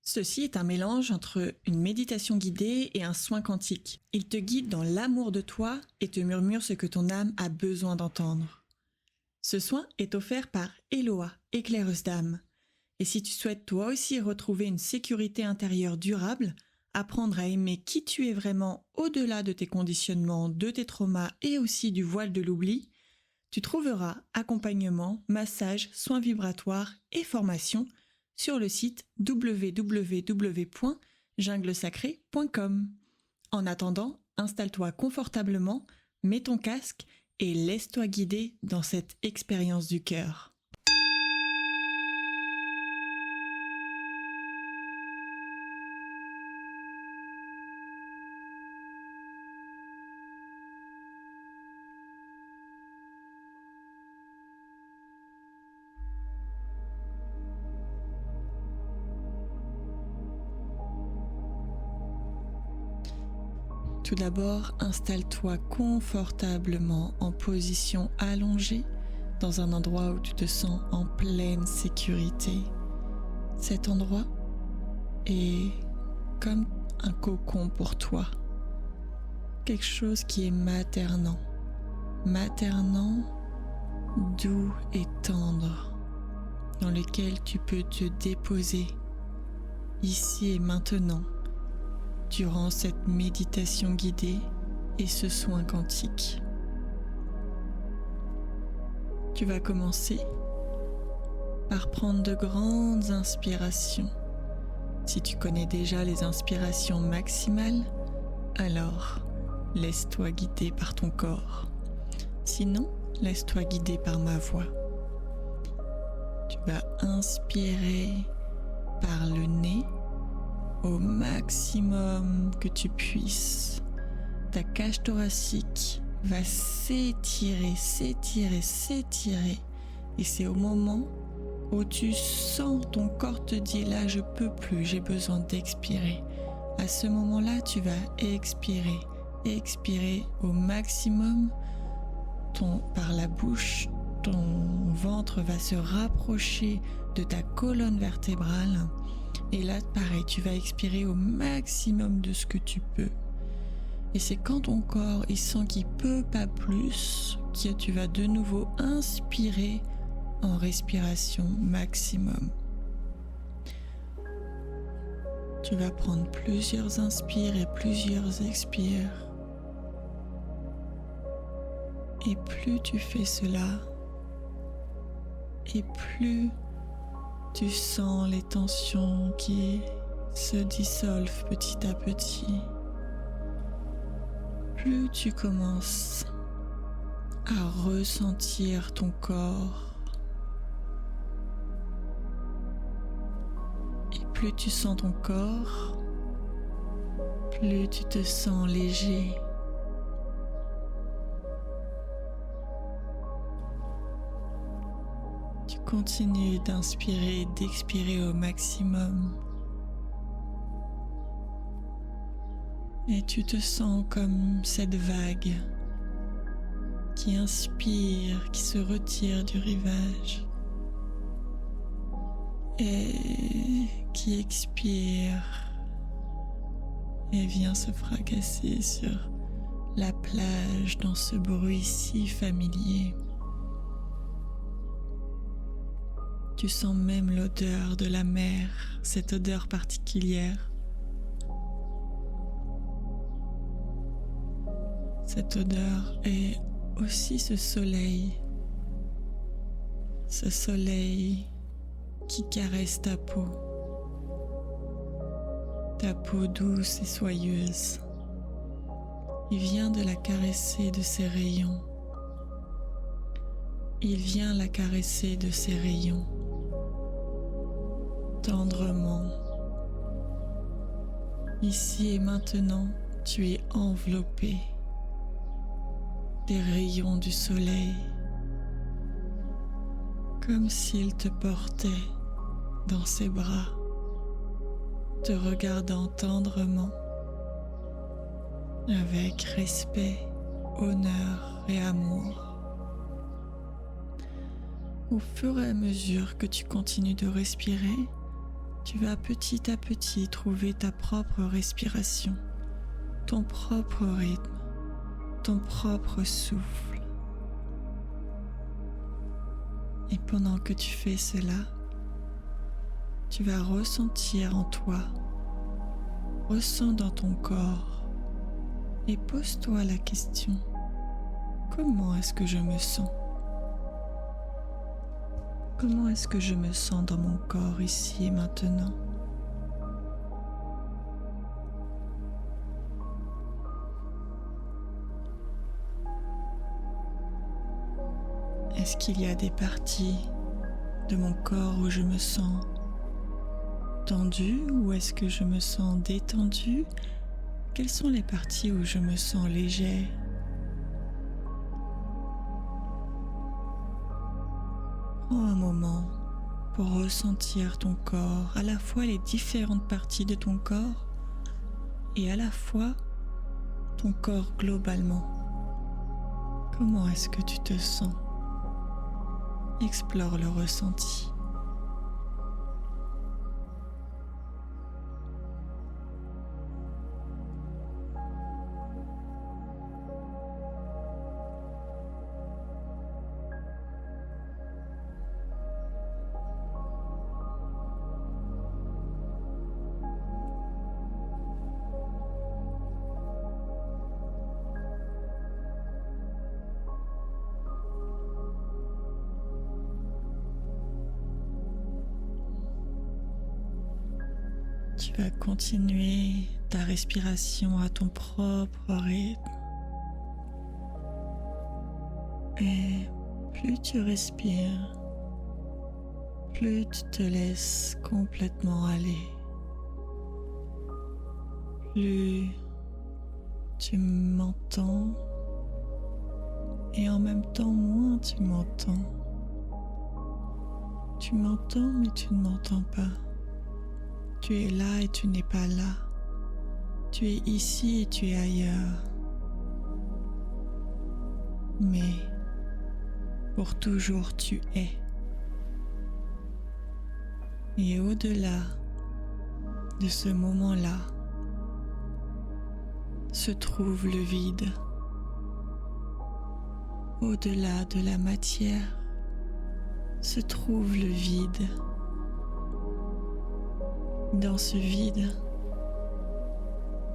Ceci est un mélange entre une méditation guidée et un soin quantique. Il te guide dans l'amour de toi et te murmure ce que ton âme a besoin d'entendre. Ce soin est offert par Eloa, éclaireuse d'âme. Et si tu souhaites toi aussi retrouver une sécurité intérieure durable, apprendre à aimer qui tu es vraiment au-delà de tes conditionnements, de tes traumas et aussi du voile de l'oubli, tu trouveras accompagnement, massage, soins vibratoires et formation sur le site www.junglesacré.com. En attendant, installe-toi confortablement, mets ton casque et laisse-toi guider dans cette expérience du cœur. Tout d'abord, installe-toi confortablement en position allongée dans un endroit où tu te sens en pleine sécurité. Cet endroit est comme un cocon pour toi, quelque chose qui est maternant, doux et tendre, dans lequel tu peux te déposer ici et maintenant, durant cette méditation guidée et ce soin quantique. Tu vas commencer par prendre de grandes inspirations. Si tu connais déjà les inspirations maximales, alors laisse-toi guider par ton corps. Sinon, laisse-toi guider par ma voix. Tu vas inspirer par le nez au maximum que tu puisses. Ta cage thoracique va s'étirer. Et c'est au moment où tu sens ton corps te dire là, je peux plus, j'ai besoin d'expirer. À ce moment-là, tu vas expirer au maximum. Par la bouche, ton ventre va se rapprocher de ta colonne vertébrale. Et là, pareil, tu vas expirer au maximum de ce que tu peux. Et c'est quand ton corps il sent qu'il peut pas plus, que tu vas de nouveau inspirer en respiration maximum. Tu vas prendre plusieurs inspires et plusieurs expires. Et plus tu fais cela, et plus tu sens les tensions qui se dissolvent petit à petit. Plus tu commences à ressentir ton corps. Et plus tu sens ton corps, plus tu te sens léger. Continue d'inspirer et d'expirer au maximum. Et tu te sens comme cette vague qui inspire, qui se retire du rivage et qui expire et vient se fracasser sur la plage dans ce bruit si familier. Tu sens même l'odeur de la mer, cette odeur particulière. Cette odeur est aussi ce soleil qui caresse ta peau douce et soyeuse. Il vient de la caresser de ses rayons. Tendrement. Ici et maintenant, tu es enveloppé des rayons du soleil, comme s'il te portait dans ses bras, te regardant tendrement, avec respect, honneur et amour. Au fur et à mesure que tu continues de respirer, Tu vas petit à petit trouver ta propre respiration, ton propre rythme, ton propre souffle. Et pendant que tu fais cela, tu vas ressentir en toi, ressens dans ton corps et pose-toi la question, comment est-ce que je me sens ? Comment est-ce que je me sens dans mon corps ici et maintenant ? Est-ce qu'il y a des parties de mon corps où je me sens tendue ou est-ce que je me sens détendue ? Quelles sont les parties où je me sens léger ? Prends un moment pour ressentir ton corps, à la fois les différentes parties de ton corps et à la fois ton corps globalement. Comment est-ce que tu te sens ? Explore le ressenti. Tu vas continuer ta respiration à ton propre rythme. Et plus tu respires, plus tu te laisses complètement aller. Plus tu m'entends et en même temps moins tu m'entends. Tu m'entends mais tu ne m'entends pas. Tu es là et tu n'es pas là. Tu es ici et tu es ailleurs. Mais pour toujours tu es. Et au-delà de ce moment-là se trouve le vide. Au-delà de la matière se trouve le vide. Dans ce vide,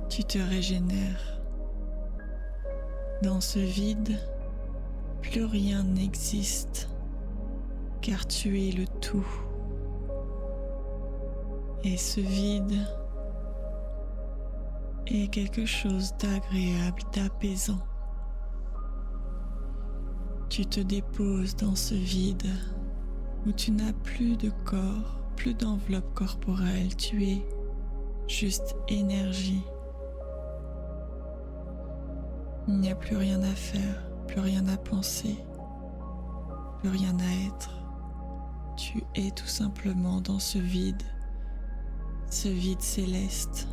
tu te régénères. Dans ce vide, plus rien n'existe, car tu es le tout. Et ce vide est quelque chose d'agréable, d'apaisant. Tu te déposes dans ce vide où tu n'as plus de corps, plus d'enveloppe corporelle, tu es juste énergie. Il n'y a plus rien à faire, plus rien à penser, plus rien à être. Tu es tout simplement dans ce vide céleste.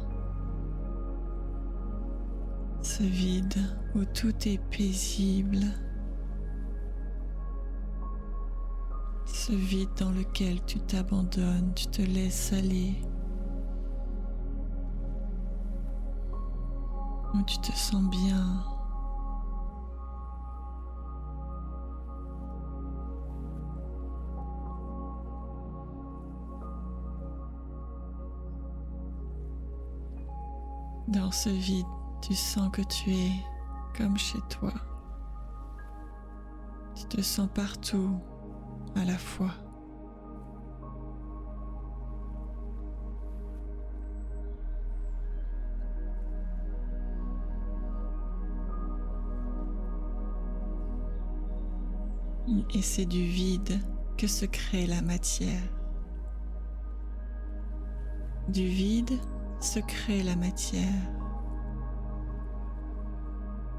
Ce vide où tout est paisible. Ce vide dans lequel tu t'abandonnes, tu te laisses aller, où tu te sens bien. Dans ce vide, tu sens que tu es comme chez toi. Tu te sens partout à la fois. Et c'est du vide que se crée la matière. Du vide se crée la matière.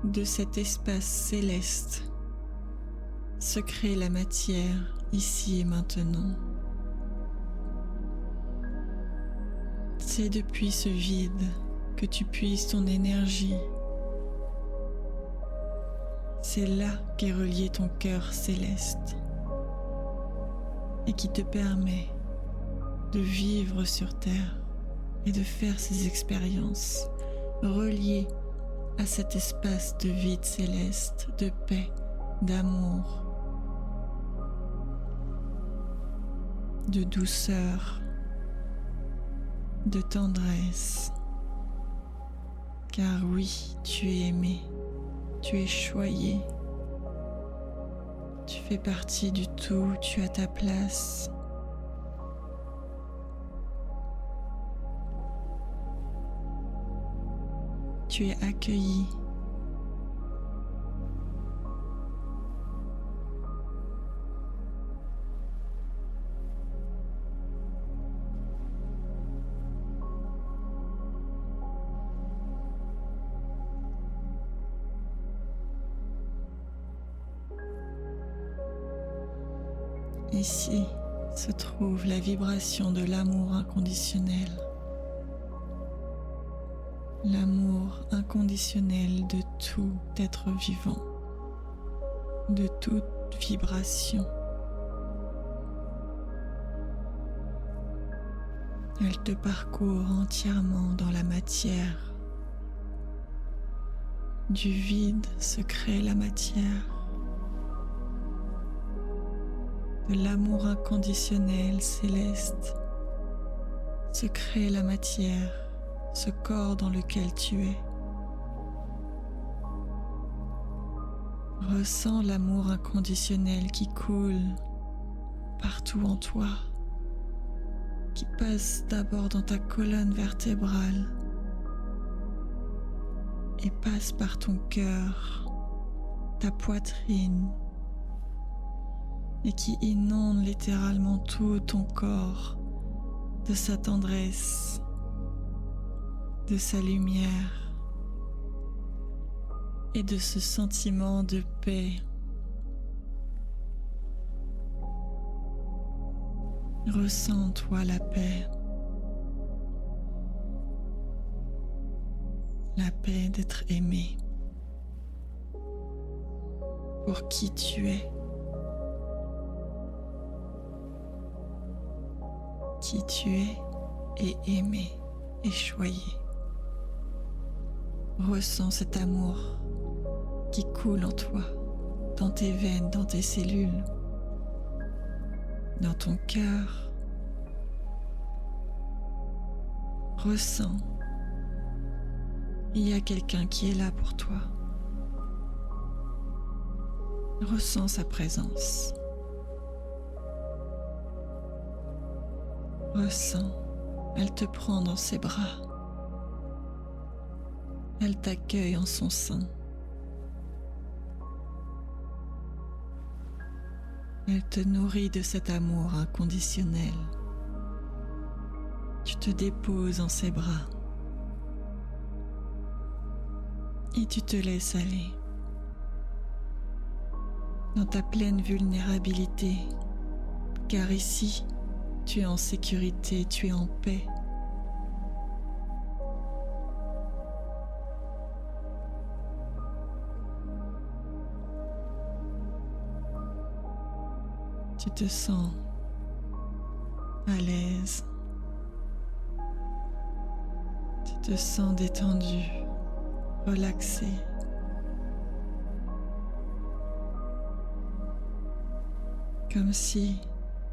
De cet espace céleste se crée la matière ici et maintenant. C'est depuis ce vide que tu puises ton énergie. C'est là qu'est relié ton cœur céleste et qui te permet de vivre sur Terre et de faire ces expériences reliées à cet espace de vide céleste, de paix, d'amour, de douceur, de tendresse. Car oui, tu es aimé, tu es choyé, tu fais partie du tout, tu as ta place. Tu es accueilli. Ici se trouve la vibration de l'amour inconditionnel. L'amour inconditionnel de tout être vivant, de toute vibration. Elle te parcourt entièrement dans la matière. Du vide se crée la matière. De l'amour inconditionnel céleste se crée la matière, ce corps dans lequel tu es. Ressens l'amour inconditionnel qui coule partout en toi, qui passe d'abord dans ta colonne vertébrale et passe par ton cœur, ta poitrine, et qui inonde littéralement tout ton corps de sa tendresse, de sa lumière et de ce sentiment de paix. Ressens en toi la paix d'être aimé pour qui tu es. Qui tu es et aimé et choyé. Ressens cet amour qui coule en toi, dans tes veines, dans tes cellules, dans ton cœur. Ressens, il y a quelqu'un qui est là pour toi. Ressens sa présence. Ressens, elle te prend dans ses bras. Elle t'accueille en son sein. Elle te nourrit de cet amour inconditionnel. Tu te déposes en ses bras et tu te laisses aller dans ta pleine vulnérabilité, car ici, tu es en sécurité, tu es en paix. Tu te sens à l'aise. Tu te sens détendu, relaxé. Comme si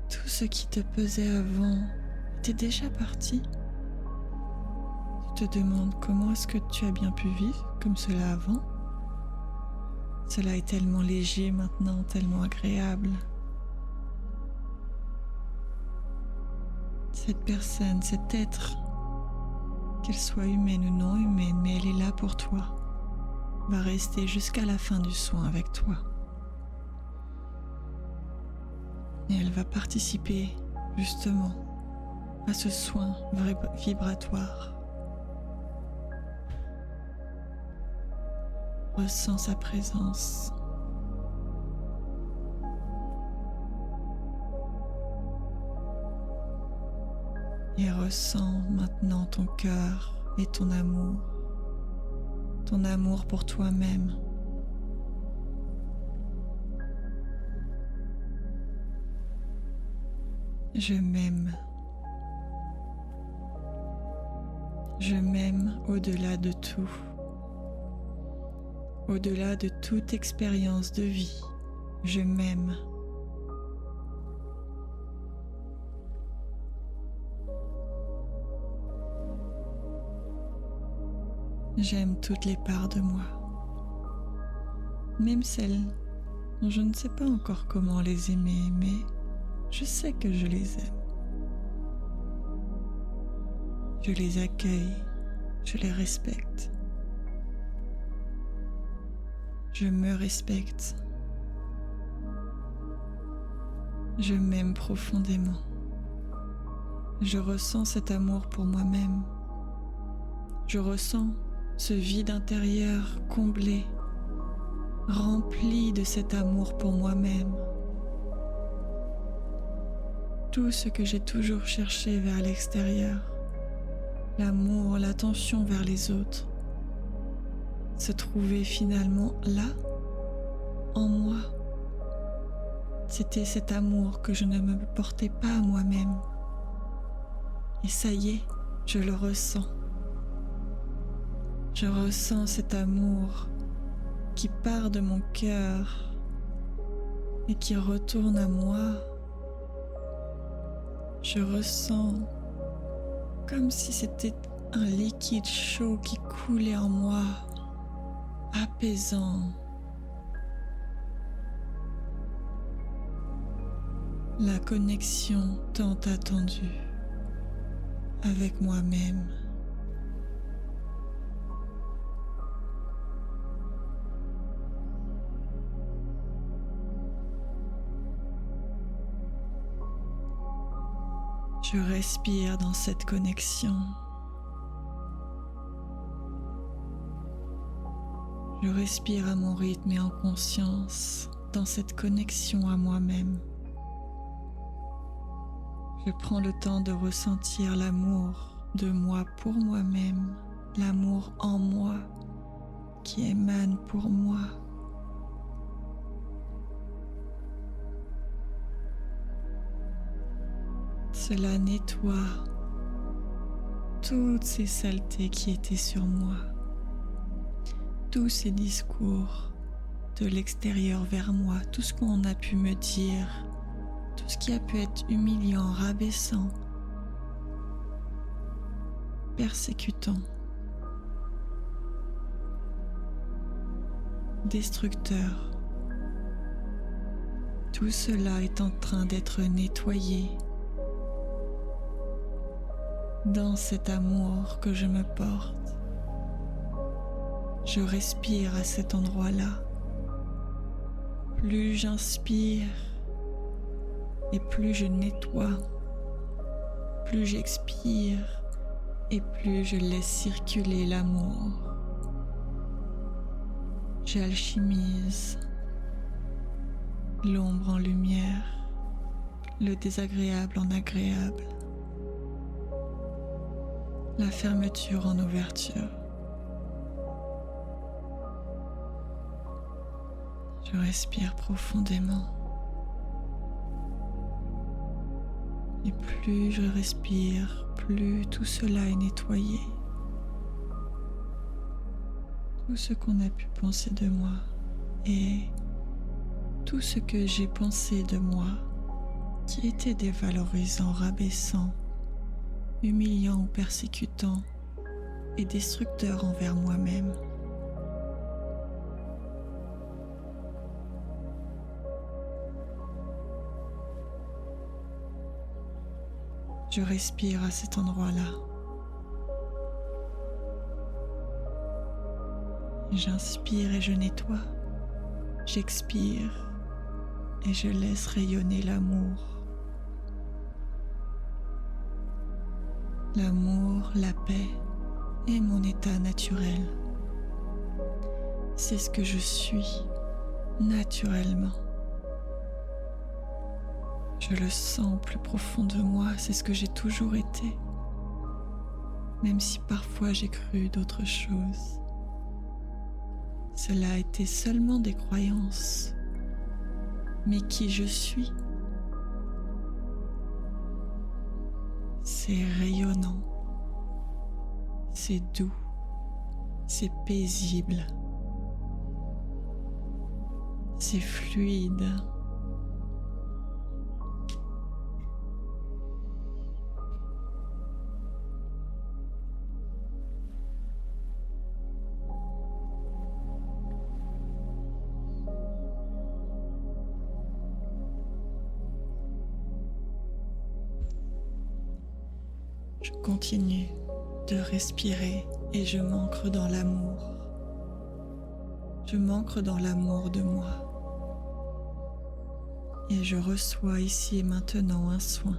tout ce qui te pesait avant était déjà parti. Tu te demandes comment est-ce que tu as bien pu vivre comme cela avant. Cela est tellement léger maintenant, tellement agréable. Cette personne, cet être, qu'elle soit humaine ou non humaine, mais elle est là pour toi, va rester jusqu'à la fin du soin avec toi. Et elle va participer justement à ce soin vibratoire. Ressens sa présence. Et ressens maintenant ton cœur et ton amour pour toi-même. Je m'aime, Je m'aime au-delà de tout. Au-delà de toute expérience de vie, je m'aime. J'aime toutes les parts de moi, même celles dont je ne sais pas encore comment les aimer, mais je sais que je les aime. Je les accueille, je les respecte. Je me respecte. Je m'aime profondément. Je ressens cet amour pour moi-même. Je ressens ce vide intérieur comblé, rempli de cet amour pour moi-même. Tout ce que j'ai toujours cherché vers l'extérieur, l'amour, l'attention vers les autres, se trouvait finalement là, en moi. C'était cet amour que je ne me portais pas à moi-même. Et ça y est, je le ressens. Je ressens cet amour qui part de mon cœur et qui retourne à moi. Je ressens comme si c'était un liquide chaud qui coulait en moi, apaisant. La connexion tant attendue avec moi-même. Je respire dans cette connexion. Je respire à mon rythme et en conscience dans cette connexion à moi-même. Je prends le temps de ressentir l'amour de moi pour moi-même, l'amour en moi qui émane pour moi. Cela nettoie toutes ces saletés qui étaient sur moi, tous ces discours de l'extérieur vers moi, tout ce qu'on a pu me dire, tout ce qui a pu être humiliant, rabaissant, persécutant, destructeur. Tout cela est en train d'être nettoyé dans cet amour que je me porte. Je respire à cet endroit-là. Plus j'inspire et plus je nettoie, plus j'expire et plus je laisse circuler l'amour. J'alchimise l'ombre en lumière, le désagréable en agréable, la fermeture en ouverture. Je respire profondément. Et plus je respire, plus tout cela est nettoyé. Tout ce qu'on a pu penser de moi et tout ce que j'ai pensé de moi qui était dévalorisant, rabaissant, humiliant ou persécutant et destructeur envers moi-même. Je respire à cet endroit-là. J'inspire et je nettoie. J'expire et je laisse rayonner l'amour. L'amour, la paix est mon état naturel. C'est ce que je suis naturellement. Je le sens plus profond de moi, c'est ce que j'ai toujours été, même si parfois j'ai cru d'autres choses. Cela a été seulement des croyances, mais qui je suis, c'est rayonnant, c'est doux, c'est paisible, c'est fluide. Je continue de respirer et je m'ancre dans l'amour. Je m'ancre dans l'amour de moi. Et je reçois ici et maintenant un soin.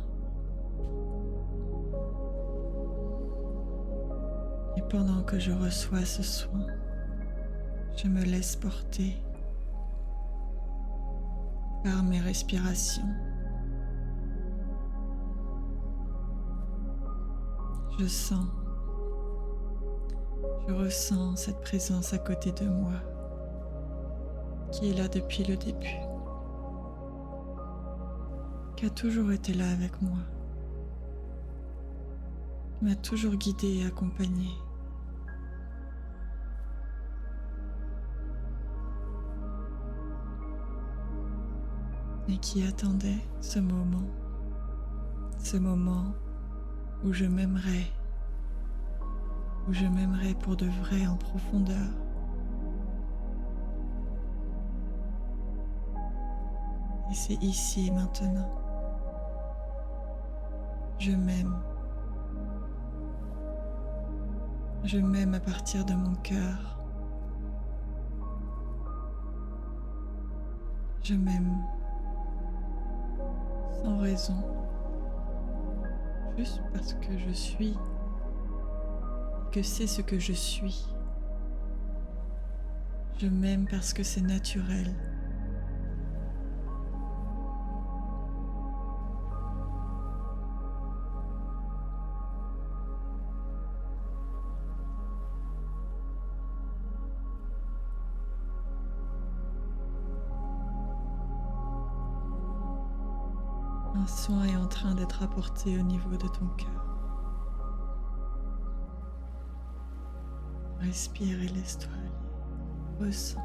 Et pendant que je reçois ce soin, je me laisse porter par mes respirations. Je ressens cette présence à côté de moi, qui est là depuis le début, qui a toujours été là avec moi, qui m'a toujours guidée et accompagnée. Et qui attendait ce moment où je m'aimerais pour de vrai en profondeur. Et c'est ici et maintenant. Je m'aime. Je m'aime à partir de mon cœur. Je m'aime sans raison, juste parce que je suis, que c'est ce que je suis. Je m'aime parce que c'est naturel. Un soin est en train d'être apporté au niveau de ton cœur. Respire et laisse-toi aller. Ressens.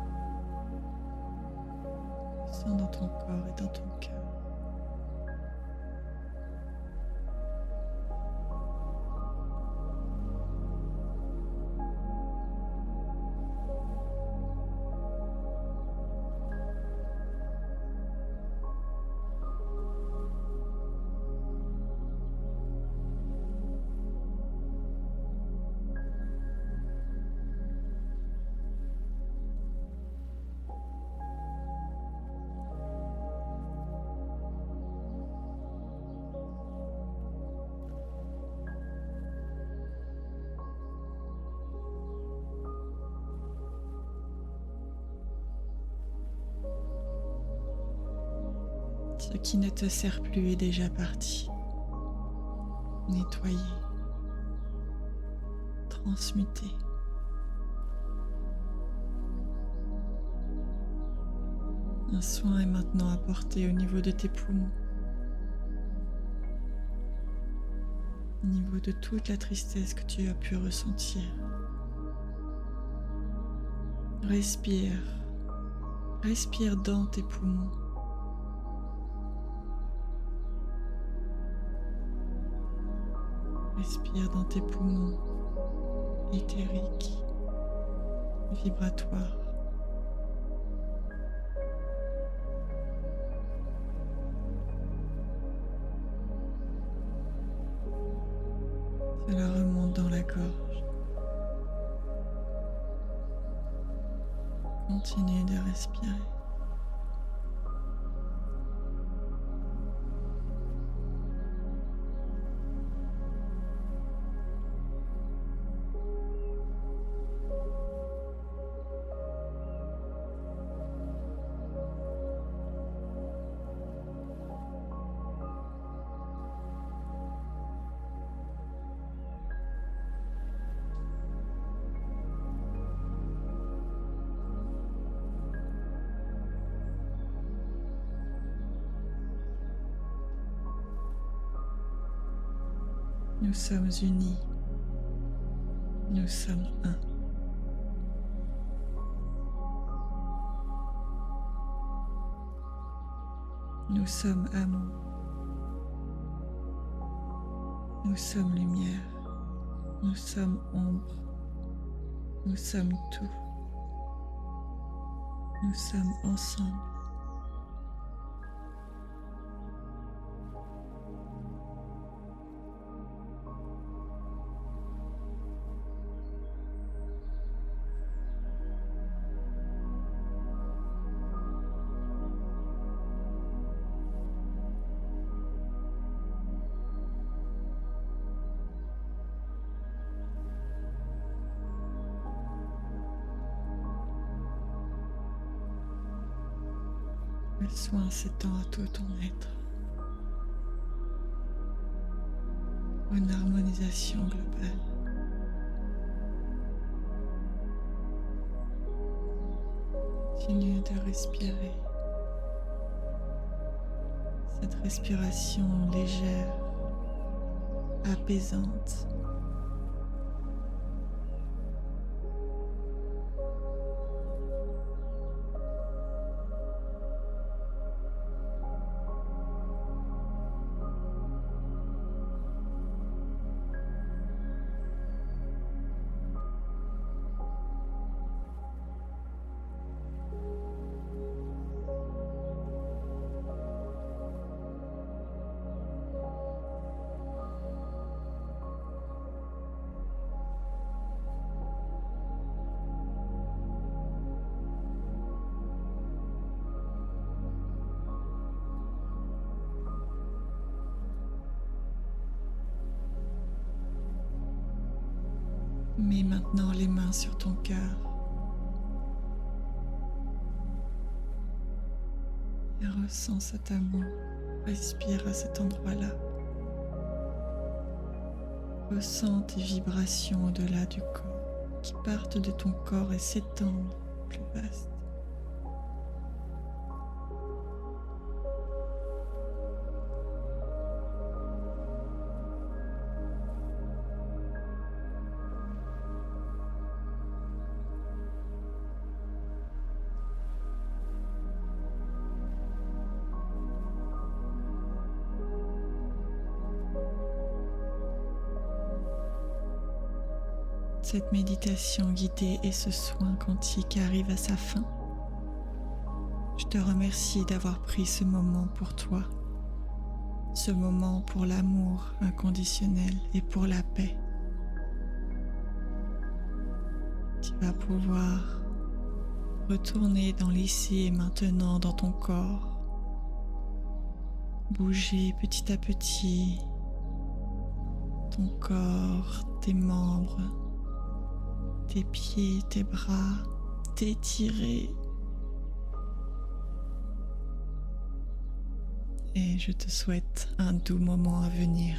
Ressens dans ton corps et dans ton cœur. Ce qui ne te sert plus est déjà parti. Nettoyé, transmuté. Un soin est maintenant apporté au niveau de tes poumons, au niveau de toute la tristesse que tu as pu ressentir. Respire, respire dans tes poumons. Respire dans tes poumons éthériques, vibratoires. Cela remonte dans la gorge. Continue de respirer. Nous sommes unis. Nous sommes un. Nous sommes amour. Nous sommes lumière. Nous sommes ombre. Nous sommes tout. Nous sommes ensemble. Le soin s'étend à tout ton être. Une harmonisation globale. Continue de respirer. Cette respiration légère, apaisante. Mets maintenant les mains sur ton cœur et ressens cet amour. Respire à cet endroit-là. Ressens tes vibrations au-delà du corps qui partent de ton corps et s'étendent plus vaste. Cette méditation guidée et ce soin quantique arrive à sa fin. Je te remercie d'avoir pris ce moment pour toi, ce moment pour l'amour inconditionnel et pour la paix. Tu vas pouvoir retourner dans l'ici et maintenant dans ton corps, bouger petit à petit ton corps, tes membres, tes pieds, tes bras, t'étirer. Et je te souhaite un doux moment à venir.